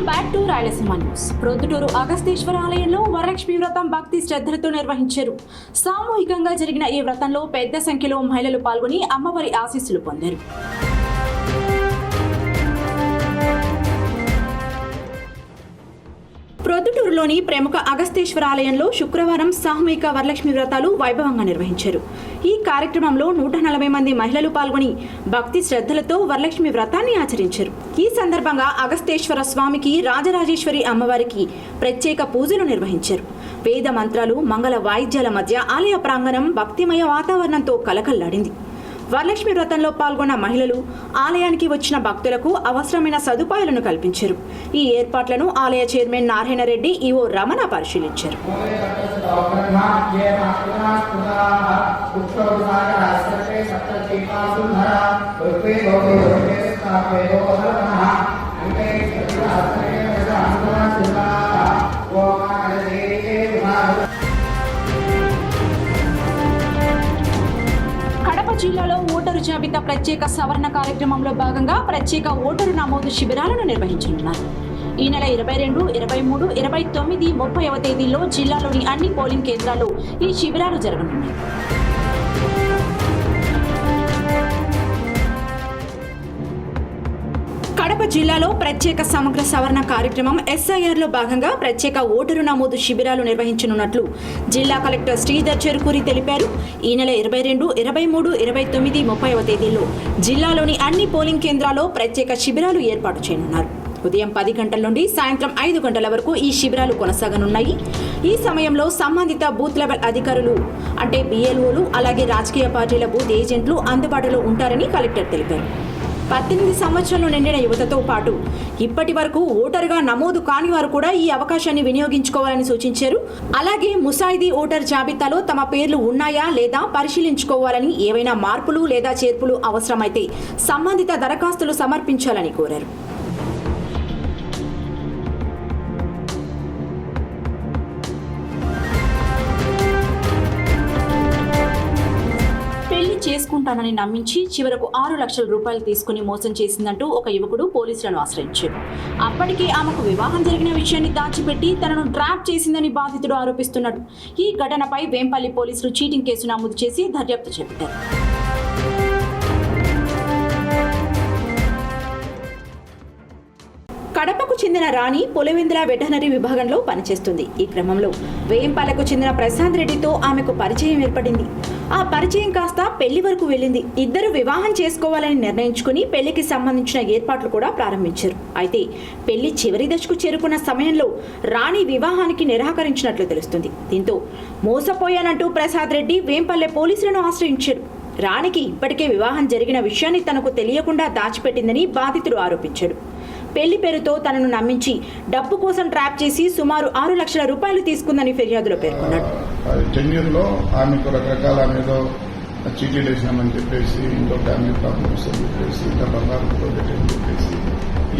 Welcome back to Rayalaseema news. Proddatur Agasteshwara ఆలయంలో వరలక్ష్మి వ్రతం భక్తి శ్రద్ధలతో నిర్వహించారు. సామూహికంగా జరిగిన ఈ వ్రతంలో పెద్ద సంఖ్యలో మహిళలు పాల్గొని అమ్మవారి ఆశీస్సులు పొందారు. ప్రొద్దుటూరులోని ప్రముఖ అగస్తేశ్వర ఆలయంలో శుక్రవారం సామూహిక వరలక్ష్మి వ్రతాలు వైభవంగా నిర్వహించారు. ఈ కార్యక్రమంలో 140 మంది మహిళలు పాల్గొని భక్తి శ్రద్ధలతో వరలక్ష్మి వ్రతాన్ని ఆచరించారు. ఈ సందర్భంగా అగస్తేశ్వర స్వామికి, రాజరాజేశ్వరి అమ్మవారికి ప్రత్యేక పూజలు నిర్వహించారు. వేద మంత్రాలు, మంగళ వాయిద్యాల మధ్య ఆలయ ప్రాంగణం భక్తిమయ వాతావరణంతో కలకల్లాడింది. వరలక్ష్మి వ్రతంలో పాల్గొన్న మహిళలు ఆలయానికి వచ్చిన భక్తులకు అవసరమైన సదుపాయాలను కల్పించారు. ఈ ఏర్పాట్లను ఆలయ చైర్మన్ నారాయణ రెడ్డి, ఈవో రమణ పరిశీలించారు. జిల్లాలో ఓటరు జాబితా ప్రత్యేక సవరణ కార్యక్రమంలో భాగంగా ప్రత్యేక ఓటరు నమోదు శిబిరాలను నిర్వహించనున్నారు. ఈ నెల 22, 23, 29, 30వ తేదీల్లో జిల్లాలోని అన్ని పోలింగ్ కేంద్రాల్లో ఈ శిబిరాలు జరగనున్నాయి. కడప జిల్లాలో ప్రత్యేక సమగ్ర సవరణ కార్యక్రమం SIRలో భాగంగా ప్రత్యేక ఓటరు నమోదు శిబిరాలు నిర్వహించనున్నట్లు జిల్లా కలెక్టర్ శ్రీధర్ చెరుకూరి తెలిపారు. ఈ నెల 22, 23, 29, 30వ తేదీల్లో జిల్లాలోని అన్ని పోలింగ్ కేంద్రాల్లో ప్రత్యేక శిబిరాలు ఏర్పాటు చేయనున్నారు. ఉదయం 10 గంటల నుండి సాయంత్రం 5 గంటల వరకు ఈ శిబిరాలు కొనసాగనున్నాయి. ఈ సమయంలో సంబంధిత బూత్ లెవెల్ అధికారులు అంటే BLOలు, అలాగే రాజకీయ పార్టీల బూత్ ఏజెంట్లు అందుబాటులో ఉంటారని కలెక్టర్ తెలిపారు. 18 సంవత్సరాలు నిండిన యువతతో పాటు ఇప్పటి వరకు ఓటరుగా నమోదు కాని వారు కూడా ఈ అవకాశాన్ని వినియోగించుకోవాలని సూచించారు. అలాగే ముసాయిదీ ఓటర్ జాబితాలో తమ పేర్లు ఉన్నాయా లేదా పరిశీలించుకోవాలని, ఏవైనా మార్పులు లేదా చేర్పులు అవసరమైతే సంబంధిత దరఖాస్తులు సమర్పించాలని కోరారు. చేసుకుంటానని నమ్మించి చివరకు 6 లక్షల రూపాయలు తీసుకుని మోసం చేసిందంటూ ఒక యువకుడు పోలీసులను ఆశ్రయించాడు. అప్పటికే ఆమెకు వివాహం జరిగిన విషయాన్ని దాచిపెట్టి తనను ట్రాప్ చేసిందని బాధితుడు ఆరోపిస్తున్నాడు. ఈ ఘటనపై వేంపల్లి పోలీసులు చీటింగ్ కేసు నమోదు చేసి దర్యాప్తు చేపట్టారు. కడపకు చెందిన రాణి పులివెందుల వెటర్నరీ విభాగంలో పనిచేస్తుంది. ఈ క్రమంలో వేంపల్లకు చెందిన ప్రశాంత్ రెడ్డితో ఆమెకు పరిచయం ఏర్పడింది. ఆ పరిచయం కాస్త పెళ్లి వరకు వెళ్ళింది. ఇద్దరు వివాహం చేసుకోవాలని నిర్ణయించుకుని పెళ్లికి సంబంధించిన ఏర్పాట్లు కూడా ప్రారంభించారు. అయితే పెళ్లి చివరి దశకు చేరుకున్న సమయంలో రాణి వివాహానికి నిరాకరించినట్లు తెలుస్తుంది. దీంతో మోసపోయానంటూ ప్రసాద్ రెడ్డి వేంపల్లె పోలీసులను ఆశ్రయించాడు. రాణికి ఇప్పటికే వివాహం జరిగిన విషయాన్ని తనకు తెలియకుండా దాచిపెట్టిందని బాధితుడు ఆరోపించాడు. పెళ్లి పేరుతో తనను నమ్మించి డబ్బు కోసం ట్రాప్ చేసి సుమారు 6 లక్షల రూపాయలు తీసుకుందని ఫిర్యాదులో పేర్కొన్నాడు. టెన్యూర్లో ఆమెకు రకరకాల ఆమెదో చీటీలు వేసినామని చెప్పేసి, ఇంట్లో ఫ్యామిలీ ప్రాబ్లమ్స్ అని చెప్పేసి, ఇంకా బంగారం పెట్టని చెప్పేసి,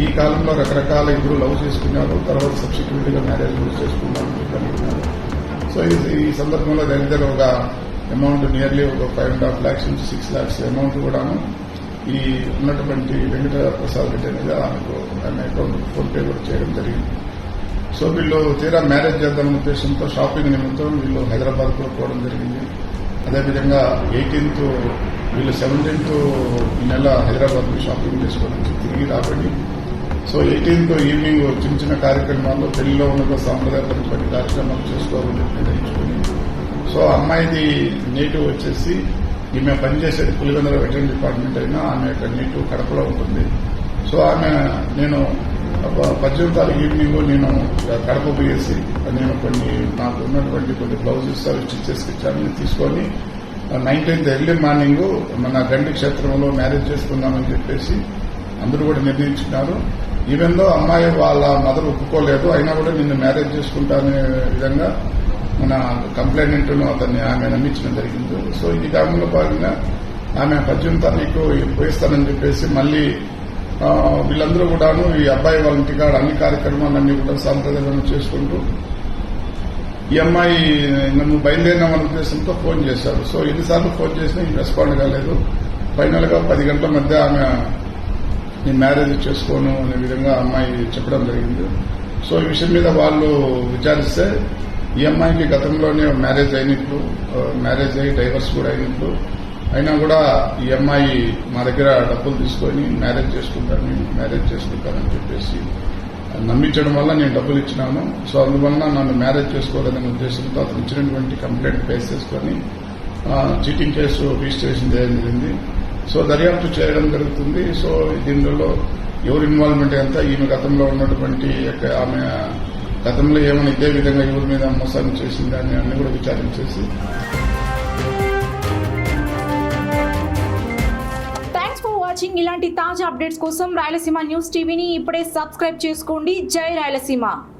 ఈ కాలంలో రకరకాల ఇద్దరు లవ్ చేసుకున్నారు. తర్వాత సబ్సిక్యూరిటీగా మ్యారేజ్ కూడా చేసుకున్నామని చెప్పన్నారు. సో ఈ సందర్భంలో దగ్గర ఒక అమౌంట్ నియర్లీ ఒక 5.5 lakhs నుంచి 6 lakhs అమౌంట్ కూడాను ఈ ఉన్నటువంటి వెంకట ప్రసాద్ రెడ్డి అనేది ఆమె అకౌంట్ ఫోన్పే కూడా చేయడం జరిగింది. సో వీళ్ళు తీరా మ్యారేజ్ చేద్దామనే ఉద్దేశంతో షాపింగ్ నిమిత్తం వీళ్ళు హైదరాబాద్ కూడా పోవడం జరిగింది. అదేవిధంగా 18th వీళ్ళు 17th ఈ నెల హైదరాబాద్ షాపింగ్ చేసుకోవడానికి తిరిగి రాబడి, సో 18th ఈవినింగ్ చిన్న చిన్న కార్యక్రమాల్లో పెళ్లిలో ఉన్న సాంప్రదాయపరమైన కార్యక్రమాలు చేసుకోవాలని నిర్ణయించుకుని, సో అమ్మాయిది నేటివ్ వచ్చేసి ఈమె పనిచేసేది పులివెందుల వెటర్నరీ డిపార్ట్మెంట్ అయినా ఆమె యొక్క నేటివ్ కడపలో ఉంటుంది. సో నేను 18వ తారీఖు ఈవినింగ్ నేను కడప పోయేసి నేను నాకు ఉన్నటువంటి కొన్ని బ్లౌజెస్ అవి స్టిచెస్ ఇచ్చాను తీసుకొని 19th ఎర్లీ మార్నింగ్ మన గండి క్షేత్రంలో మ్యారేజ్ చేసుకుందామని చెప్పేసి అందరూ కూడా నిర్ణయించుకున్నారు. ఈవెన్ దో అమ్మాయి వాళ్ళ మదర్ ఒప్పుకోలేదు, అయినా కూడా నిన్ను మ్యారేజ్ చేసుకుంటానే విధంగా మన కంప్లైంట్ను ఆమె నమ్మించడం జరిగింది. సో ఈ కాలంలో భాగంగా ఆమె 18వ తారీఖు పోయిస్తానని చెప్పేసి మళ్లీ వీళ్ళందరూ కూడాను ఈ అబ్బాయి వాళ్ళ ఇంటికాడ అన్ని కార్యక్రమాలన్నీ కూడా సాంప్రదాయంగా చేసుకుంటూ ఈ అమ్మాయి నన్ను బయలుదేరినామన్న ఉద్దేశంతో ఫోన్ చేశారు. సో 8 సార్లు ఫోన్ చేసినా రెస్పాండ్ కాలేదు. ఫైనల్ గా 10 గంటల మధ్య ఆమె నేను మ్యారేజ్ చేసుకోను అనే విధంగా అమ్మాయి చెప్పడం జరిగింది. సో ఈ విషయం మీద వాళ్ళు విచారిస్తే ఈ అమ్మాయికి గతంలోనే మ్యారేజ్ అయినట్లు, మ్యారేజ్ అయ్యి డైవర్స్ కూడా అయినట్లు, అయినా కూడా ఈ అమ్మాయి మా దగ్గర డబ్బులు తీసుకొని మ్యారేజ్ చేసుకుంటానని చెప్పేసి నమ్మించడం వల్ల నేను డబ్బులు ఇచ్చినాను. సో అందువలన నన్ను మ్యారేజ్ చేసుకోవాలనే ఉద్దేశంతో అతను ఇచ్చినటువంటి కంప్లైంట్ బేస్ చేసుకొని చీటింగ్ కేసు రిజిస్ట్రేషన్ చేయడం జరిగింది. సో దర్యాప్తు చేయడం జరుగుతుంది. సో దీనిలో ఎవరు ఇన్వాల్వ్మెంట్ ఎంత, ఈమె గతంలో ఉన్నటువంటి ఆమె గతంలో ఏమైనా ఇదే విధంగా ఎవరి మీద మోసాన్ని చేసిందని అన్ని కూడా విచారించేసి. Thanks for watching. ఇలాంటి తాజా అప్డేట్స్ కోసం రాయలసీమ న్యూస్ టీవీని ఇప్పుడే సబ్స్క్రైబ్ చేసుకోండి. జై రాయలసీమ.